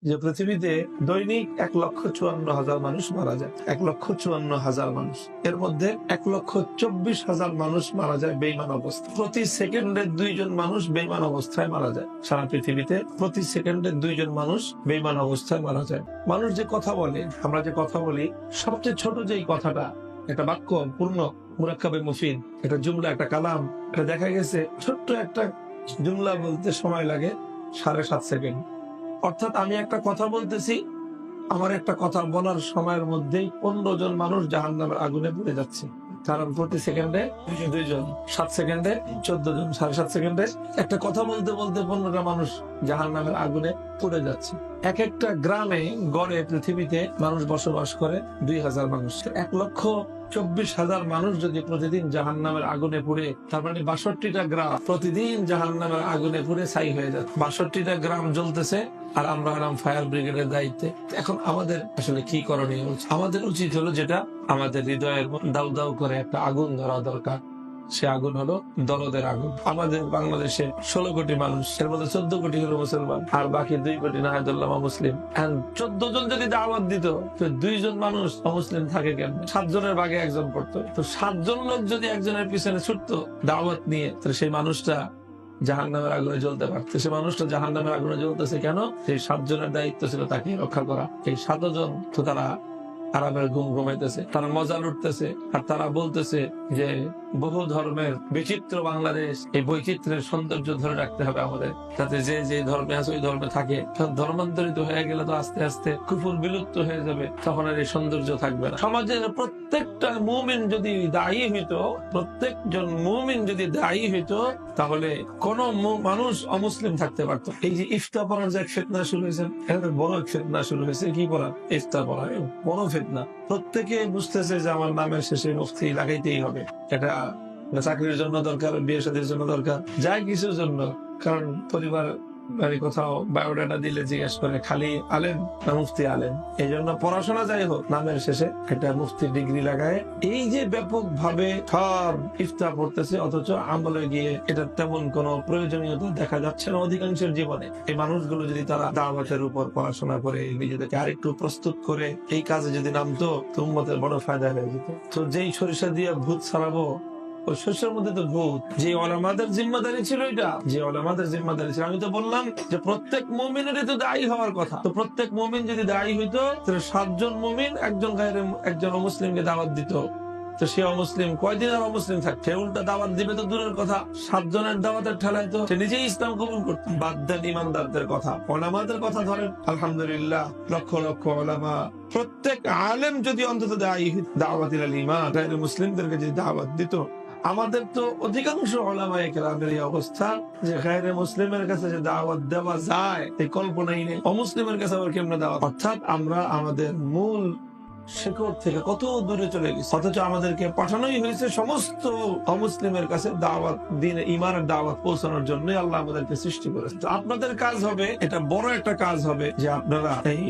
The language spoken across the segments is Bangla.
যে পৃথিবীতে দৈনিক 1,54,000 মানুষ মারা যায়। 1,54,000 মানুষ, এর মধ্যে 1,24,000 মানুষ মারা যায় বেঈমান অবস্থায়। প্রতি সেকেন্ডে 2 জন মানুষ বেঈমান অবস্থায় মারা যায়। সারা পৃথিবীতে প্রতি সেকেন্ডে 2 জন মানুষ বেঈমান অবস্থায় মারা যায়। মানুষ যে কথা বলে, আমরা যে কথা বলি, সবচেয়ে ছোট যেই কথাটা, একটা বাক্য পূর্ণ মুরাক্কাবে মুফিদ, একটা জুমলা, একটা কালাম, এটা দেখা গেছে ছোট্ট একটা জুমলা বলতে সময় লাগে 7.5 সেকেন্ড। অর্থাৎ আমি একটা কথা বলতেছি, আমার একটা কথা বলার সময়ের মধ্যেই 15 জন মানুষ জাহান্নামের আগুনে পুড়ে যাচ্ছে। কারণ প্রতি সেকেন্ডে 2 জন, 7 সেকেন্ডে 14 জন, 7.5 সেকেন্ডে একটা কথা বলতে বলতে 15টা মানুষ জাহান্নামের আগুনে পুড়ে যাচ্ছে। এক একটা গ্রামে গড়ে পৃথিবীতে মানুষ বসবাস করে 2,000 মানুষ। 1,24,000 মানুষ যদি প্রতিদিন জাহান্নামের আগুনে পুড়ে, তার মানে 62টা গ্রাম প্রতিদিন জাহান্নামের আগুনে পুড়ে ছাই হয়ে যাচ্ছে। 62টা গ্রাম জ্বলতেছে, আর আমরা হলাম ফায়ার ব্রিগেডের দায়িত্বে। এখন আমাদের আসলে কি করণীয়? আমাদের উচিত হলো, যেটা আমাদের হৃদয়ের দাউ দাউ করে একটা আগুন ধরা দরকার, সে আগুন হলো দরদের আগুন। আমাদের বাংলাদেশে 16 কোটি মানুষ, এর মধ্যে 14 কোটি হলো মুসলমান, আর বাকি 2 কোটি নাহাদুল্লাহ মুসলিম। 14 জন যদি দাওয়াত দিত, তো 2 জন মানুষ অমুসলিম থাকে কেন? 7 জনের ভাগে 1 জন পড়তো। তো 7 জন লোক যদি একজনের পিছনে ছুটতো দাওয়াত নিয়ে, তো সেই মানুষটা জাহান্নামের আগুনে জ্বলতে পারতো। সে মানুষটা জাহান্নামের আগুনে জ্বলতেছে কেন? সেই 7 জনের দায়িত্ব ছিল তাকে রক্ষা করা। এই 7 জন তো তারা আরামের ঘুম ঘুমাইতেছে, তারা মজা লুটতেছে, আর তারা বলতেছে যে বহু ধর্মের বিচিত্র বাংলাদেশ, এই বৈচিত্র্যের সৌন্দর্য ধরে রাখতে হবে আমাদের, যাতে যে যে ধর্মে আছে ওই ধর্মে থাকে। ধর্মান্তরিত হয়ে গেলে তো আস্তে আস্তে কুফর বিলুপ্ত হয়ে যাবে, তখন আর এই সৌন্দর্য থাকবে না। সমাজের প্রত্যেকটা মুমিন যদি দায়ী হইতো, প্রত্যেকজন মুমিন যদি দায়ী হইতো, তাহলে কোন মানুষ অমুসলিম থাকতে পারতো। এই যে ইফতার পড়ার যে ফিতনা শুরু হয়েছে, এটা বড় ফিতনা শুরু হয়েছে। কি পড়া? ইফতার পড়া, বড় ফিতনা। প্রত্যেকে বুঝতেছে যে আমার নামের শেষে মুফতি লাগাইতেই হবে। এটা চাকরির জন্য দরকার, বিয়ে শাদীর জন্য দরকার, যাই কিছুর জন্য। কারণ পরিবার কোথাও বায়োডাটা দিলে জিজ্ঞেস করে খালি আলেম না মুফতি আলেম। এই জন্য পড়াশোনা যাই হোক, নামের শেষে একটা মুফতি ডিগ্রি লাগায়। এই যে ব্যাপক ভাবে সব ইফতার পড়তেছে, অথচ আমলে গিয়ে এটা তেমন কোন প্রয়োজনীয়তা দেখা যাচ্ছে না অধিকাংশের জীবনে। এই মানুষগুলো যদি তারা দাওয়াতের উপর পড়াশোনা করে নিজেদেরকে আরেকটু প্রস্তুত করে এই কাজে যদি নামতো, তো উম্মতের বড় ফায়দা হয়ে যেত। তো যেই সরিষা দিয়ে ভূত ছাড়াবো, ওই শস্যের মধ্যে তো ভূত। যে ওলামাদের জিম্মাদারি ছিল, এটা যে ওলামাদের জিম্মাদারি ছিল। আমি তো বললাম যে প্রত্যেক মুমিনেরই তো দায়ী হওয়ার কথা। তো প্রত্যেক মুমিন যদি দায়ী হইতো, তাহলে 7 জন মুমিন একজন অমুসলিমকে দাওয়াত দিত, তো সে অমুসলিম কয়দিন আর অমুসলিম থাকছে? উল্টা দাওয়াত দিবে তো দূরের কথা, 7 জনের দাওয়াতের ঠেলায় তো সে নিজেই ইসলাম কবুল করত। বাদ দেন ইমানদারদের কথা, ওলামাদের কথা ধরেন। আলহামদুলিল্লাহ, লক্ষ লক্ষ ওলামা, প্রত্যেক আলেম যদি অন্তত দাওয়াতিল ঈমান গায়রে মুসলিমদেরকে যদি দাওয়াত দিত। আমাদের তো অধিকাংশ ওলামায়ে কেরামের এই অবস্থা যে গায়রে মুসলিমের কাছে যে দাওয়াত দেওয়া যায়, এই কল্পনাই নেই। অমুসলিমের কাছে আবার কেমনে দাওয়াত? অর্থাৎ আমরা আমাদের মূল শিকড় থেকে কত দূরে চলে গেছি, অথচ আমাদেরকে পাঠানোই হয়েছে সমস্ত অমুসলিমের কাছে দাওয়াত, দিন ইমানের দাওয়াত পৌঁছানোর জন্য আল্লাহ আমাদেরকে সৃষ্টি করেছে। তো আপনাদের কাজ হবে, এটা বড় একটা কাজ হবে, যে আপনারা এই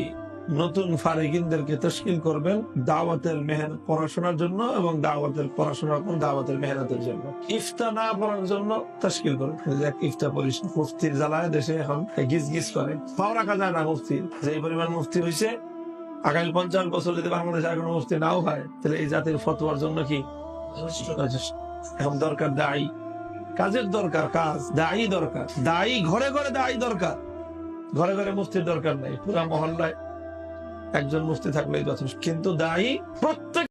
নতুন ফারিগিনদেরকে তশকিল করবেন দাওয়াতের মেহনত পড়াশোনার জন্য, এবং দাওয়াতের পড়াশোনার পর দাওয়াতের মেহনতের জন্য। ইফতা না পড়ার জন্য তশকিল করবেন। ইফতা পড়িস, মুফতির জ্বালায় দেশে এখন গিজ গিজ করে, পাও রাখা যায় না মুফতি। যে পরিমাণ মুফতি হয়েছে, আগামী 50 বছর যদি বাংলাদেশে আর কোনো মুফতি নাও হয়, তাহলে এই জাতির ফতোয়ার জন্য কি এখন দরকার? দায়ী, কাজের দরকার, কাজ, দায়ী দরকার। দায়ী ঘরে ঘরে দায়ী দরকার, ঘরে ঘরে মুফতির দরকার নাই। পুরা মহল্লায় একজন মুফতি থাকলেই যথেষ্ট। কিন্তু দায়ী প্রত্যেক